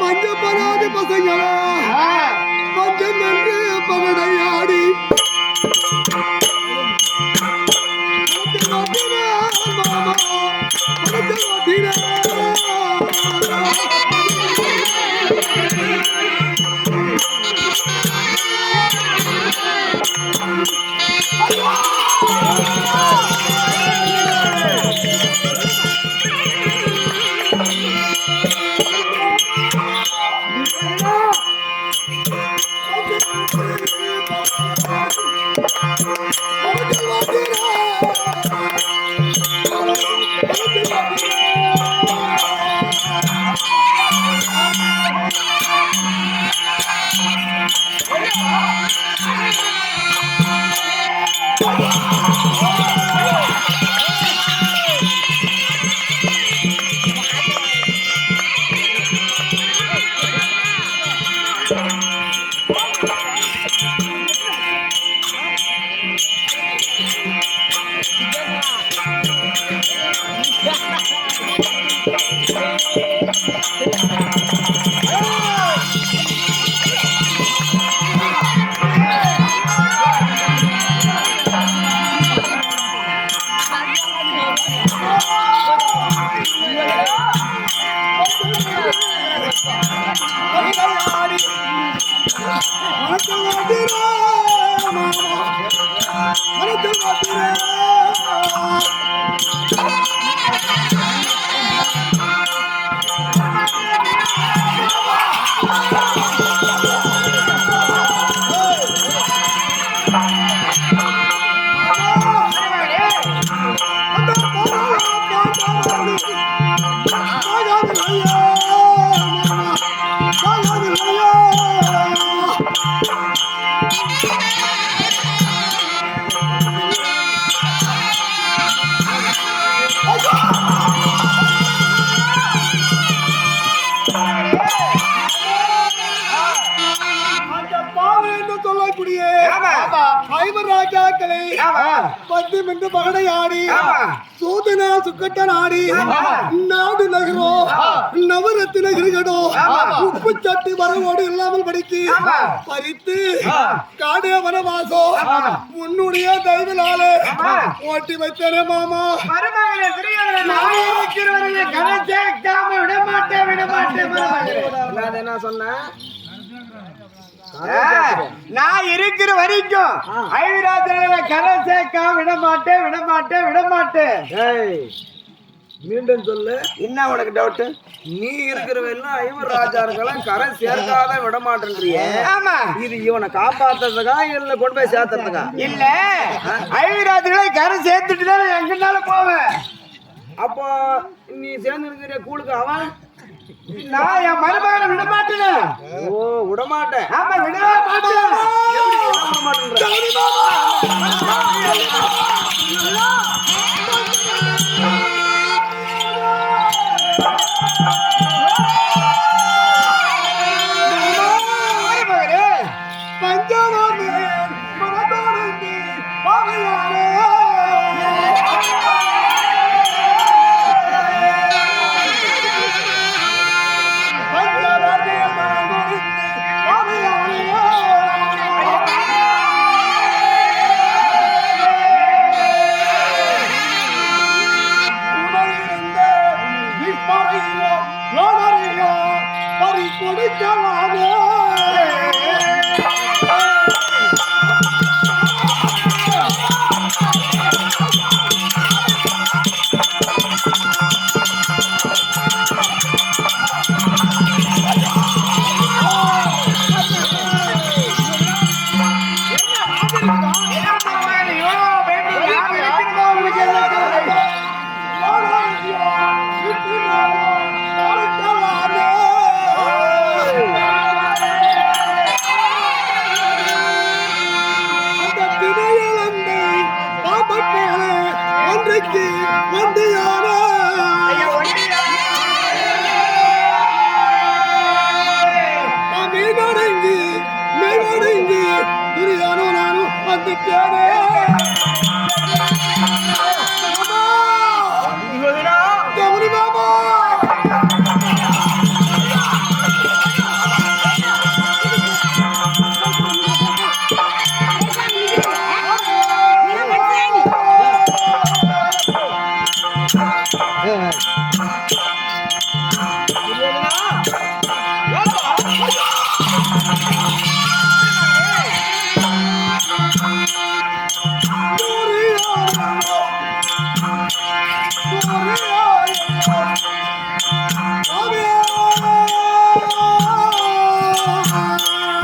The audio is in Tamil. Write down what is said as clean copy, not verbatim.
பஞ்சபராதி பசங்களா பஞ்சம் என்று பகடையாடி பகடையாடி சூதனா சுக்கட்டனாடி நாடு நகரோ நவரத்தின கிரகடோ உப்பு சட்டி வரவோடு இல்லாமல் படிக்கு பறித்து காடே வனவாசோ உன்னுடைய தயவினாலே ஓட்டி வைத்தனே மாமா. என்ன சொன்ன? நான் இருக்கிற வரைக்கும் ஐராத்திரில கரை சேர்க்க விடமாட்டேன். மீண்டும் சொல்லு, என்ன உனக்கு டவுட்? நீ இருக்கிற வரைக்கும் ஐவர் ராஜாக்கெல்லாம் கரை சேர்க்காத விடமாட்டேன்றிய. ஆமா, இது இவனை காப்பாத்துறதுக்கா இல்ல கொண்டு போய் சேர்த்துறதுக்கா? இல்ல, ஐராத்திரில கரை சேர்த்துட்டு தான் எங்கனாலும் போவேன். அப்போ நீ சேர்ந்து இருக்கிற கூழுக்கு அவன் நான் என் மருமகனை விட மாட்டேன். ஓ, விடமாட்டேன். ஆமா, விடவே மாட்டேன். ஒண்டியானா ஐயா ஒண்டியா மேவடங்கி துரியானோ நானும் வந்துட்டேனே கௌரி மாமா Gloria!